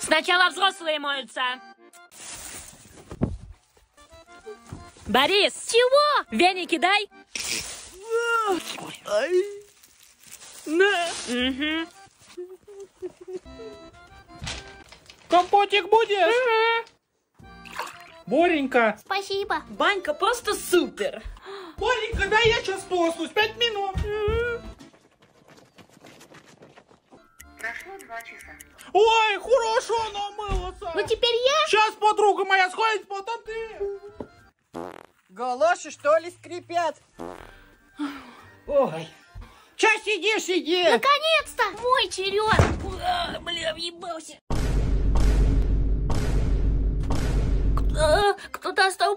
Сначала взрослые моются. Борис! Чего? Веники дай. На. Угу. Компотик будешь? Боренька. Спасибо. Банька просто супер. Боренька, дай я сейчас полоснусь. 5 минут. Прошло 2 часа. Ой, хорошо намылся. Ну теперь я? Сейчас подруга моя сходит под ты. Галоши, что ли, скрипят? Ой. Че сидишь, иди? Наконец-то! Мой черед! Бля, въебался. Кто-то оставил